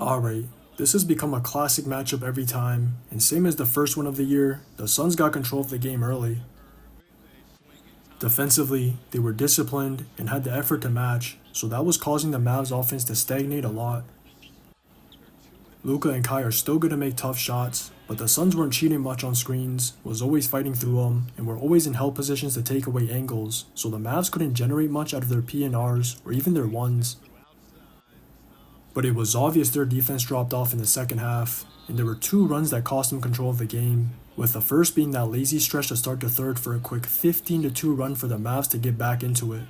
Alright, this has become a classic matchup every time, and same as the first one of the year, the Suns got control of the game early. Defensively, they were disciplined and had the effort to match, so that was causing the Mavs offense to stagnate a lot. Luka and Kai are still good to make tough shots, but the Suns weren't cheating much on screens, was always fighting through them, and were always in help positions to take away angles, so the Mavs couldn't generate much out of their P&Rs or even their ones. But it was obvious their defense dropped off in the second half, and there were two runs that cost them control of the game, with the first being that lazy stretch to start the third for a quick 15-2 run for the Mavs to get back into it.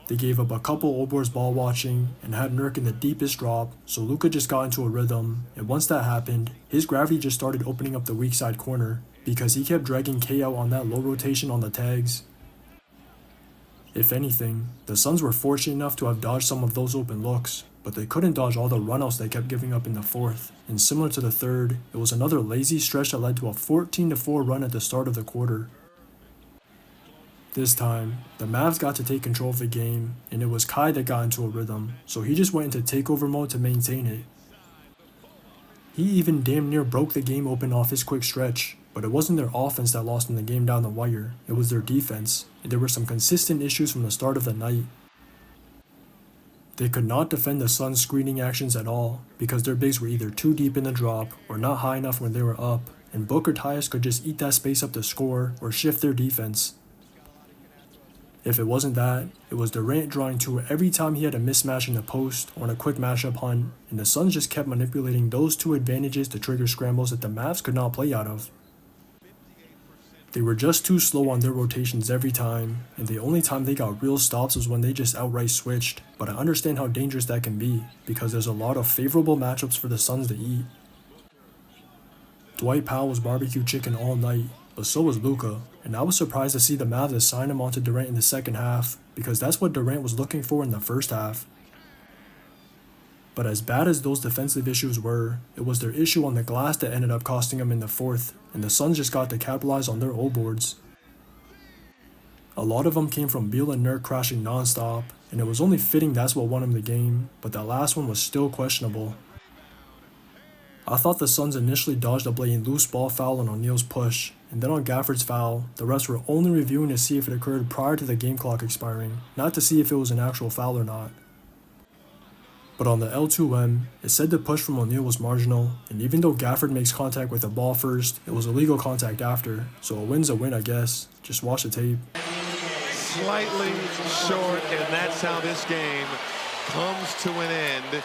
They gave up a couple old boys ball watching and had Nurk in the deepest drop, so Luka just got into a rhythm, and once that happened, his gravity just started opening up the weak side corner because he kept dragging K out on that low rotation on the tags. If anything, the Suns were fortunate enough to have dodged some of those open looks, but they couldn't dodge all the runouts they kept giving up in the fourth, and similar to the third, it was another lazy stretch that led to a 14-4 run at the start of the quarter. This time, the Mavs got to take control of the game, and it was Kai that got into a rhythm, so he just went into takeover mode to maintain it. He even damn near broke the game open off his quick stretch, but it wasn't their offense that lost them the game down the wire, it was their defense, and there were some consistent issues from the start of the night. They could not defend the Suns' screening actions at all, because their bigs were either too deep in the drop or not high enough when they were up, and Book or Tyus could just eat that space up to score or shift their defense. If it wasn't that, it was Durant drawing to it every time he had a mismatch in the post or in a quick matchup hunt, and the Suns just kept manipulating those two advantages to trigger scrambles that the Mavs could not play out of. They were just too slow on their rotations every time, and the only time they got real stops was when they just outright switched, but I understand how dangerous that can be, because there's a lot of favorable matchups for the Suns to eat. Dwight Powell was barbecue chicken all night, but so was Luka, and I was surprised to see the Mavs assign him onto Durant in the second half, because that's what Durant was looking for in the first half. But as bad as those defensive issues were, it was their issue on the glass that ended up costing them in the fourth, and the Suns just got to capitalize on their old boards. A lot of them came from Beal and Nurk crashing non-stop, and it was only fitting that's what won them the game, but that last one was still questionable. I thought the Suns initially dodged a blatant loose ball foul on O'Neal's push, and then on Gafford's foul, the refs were only reviewing to see if it occurred prior to the game clock expiring, not to see if it was an actual foul or not. But on the L2M, it said the push from O'Neal was marginal, and even though Gafford makes contact with the ball first, it was illegal contact after, so a win's a win I guess, just watch the tape. Slightly short, and that's how this game comes to an end.